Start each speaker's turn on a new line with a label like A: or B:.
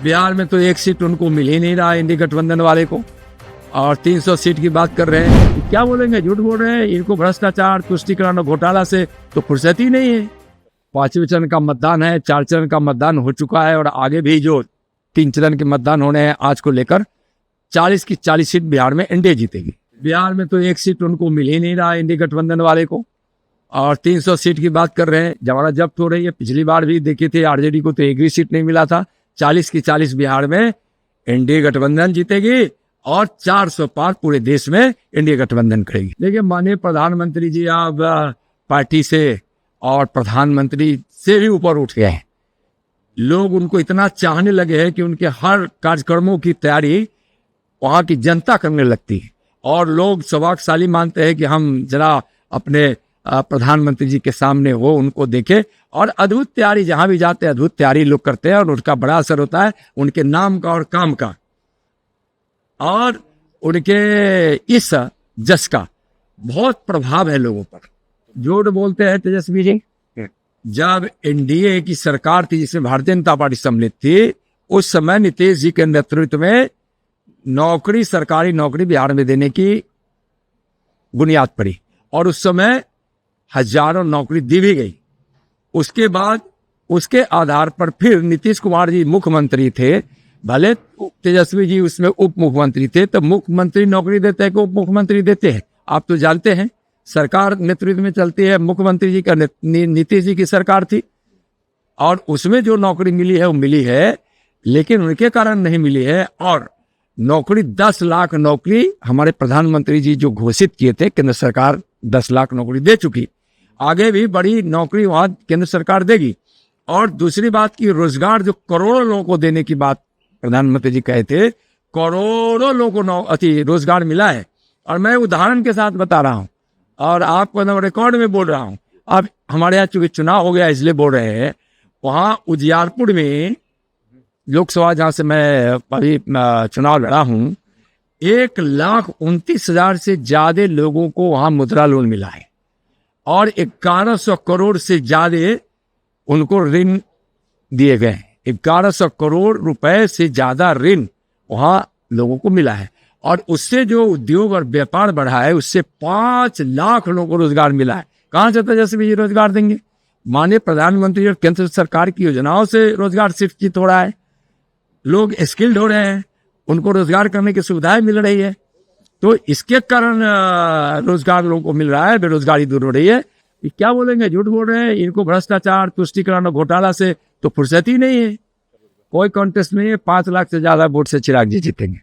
A: बिहार में तो एक सीट उनको मिल ही नहीं रहा इंडी गठबंधन वाले को, और 300 सीट की बात कर रहे हैं। क्या बोलेंगे, झूठ बोल रहे हैं। इनको भ्रष्टाचार, तुष्टिकरण और घोटाला से तो फुर्सत ही नहीं है। 5वें चरण का मतदान है, 4 चरण का मतदान हो चुका है, और आगे भी जो 3 चरण के मतदान होने हैं आज को लेकर 40 की 40 सीट बिहार में एनडीए जीतेगी। बिहार में तो एक सीट उनको मिल ही नहीं रहा इंडी गठबंधन वाले को, और 300 सीट की बात कर रहे हैं। जमाना जब्त हो रही है। पिछली बार भी देखे थे आरजेडी को तो एक भी सीट नहीं मिला था। 40 की 40 बिहार में एनडीए गठबंधन जीतेगी, और 400 पार पूरे देश में एनडीए गठबंधन करेगी। देखिए माननीय प्रधानमंत्री जी अब पार्टी से और प्रधानमंत्री से भी ऊपर उठ गए हैं। लोग उनको इतना चाहने लगे हैं कि उनके हर कार्यक्रमों की तैयारी वहां की जनता करने लगती है, और लोग सौभाग्यशाली मानते हैं कि हम जरा अपने प्रधानमंत्री जी के सामने हो, उनको देखे। और अद्भुत तैयारी, जहां भी जाते हैं अद्भुत तैयारी लोग करते हैं, और उनका बड़ा असर होता है उनके नाम का और काम का, और उनके इस जस का बहुत प्रभाव है लोगों पर। झूठ बोलते हैं तेजस्वी जी। जब एनडीए की सरकार थी जिसमें भारतीय जनता पार्टी सम्मिलित थी, उस समय नीतीश जी के नेतृत्व में नौकरी, सरकारी नौकरी बिहार में देने की बुनियाद पड़ी, और उस समय हजारों नौकरी दी भी गई। उसके बाद उसके आधार पर फिर नीतीश कुमार जी मुख्यमंत्री थे, भले तेजस्वी जी उसमें उप मुख्यमंत्री थे, तो मुख्यमंत्री नौकरी देते हैं कि उप मुख्यमंत्री देते हैं? आप तो जानते हैं सरकार नेतृत्व में चलती है, मुख्यमंत्री जी का नीतीश जी की सरकार थी, और उसमें जो नौकरी मिली है वो मिली है, लेकिन उनके कारण नहीं मिली है। और नौकरी 10 लाख नौकरी हमारे प्रधानमंत्री जी जो घोषित किए थे, केंद्र सरकार 10 लाख नौकरी दे चुकी, आगे भी बड़ी नौकरी वहां केंद्र सरकार देगी। और दूसरी बात की रोजगार जो करोड़ों लोगों को देने की बात प्रधानमंत्री जी कहे थे, करोड़ों लोगों को रोजगार मिला है। और मैं उदाहरण के साथ बता रहा हूं, और आपको रिकॉर्ड में बोल रहा हूं। अब हमारे यहाँ चूंकि चुनाव हो गया इसलिए बोल रहे हैं, वहां उजियारपुर में लोकसभा जहां से मैं अभी चुनाव लड़ा हूं, 1,29,000 से ज्यादा लोगों को वहां मुद्रा लोन मिला है, और 1100 करोड़ से ज्यादा उनको ऋण दिए गए हैं। 1100 करोड़ रुपए से ज्यादा ऋण वहां लोगों को मिला है, और उससे जो उद्योग और व्यापार बढ़ा है, उससे 5 लाख लोगों को रोजगार मिला है। कहां से तेजस्वी जी रोजगार देंगे? माननीय प्रधानमंत्री और केंद्र सरकार की योजनाओं से रोजगार सृजित हो रहा है, लोग स्किल्ड हो रहे हैं, उनको रोजगार करने की सुविधाएं मिल रही है, तो इसके कारण रोजगार लोगों को मिल रहा है, बेरोजगारी दूर हो रही है। क्या बोलेंगे, झूठ बोल रहे हैं। इनको भ्रष्टाचार, तुष्टिकरण और घोटाला से तो फुर्सत ही नहीं है। कोई कॉन्टेस्ट नहीं है। 5 लाख से ज्यादा वोट से चिराग जी जीतेंगे।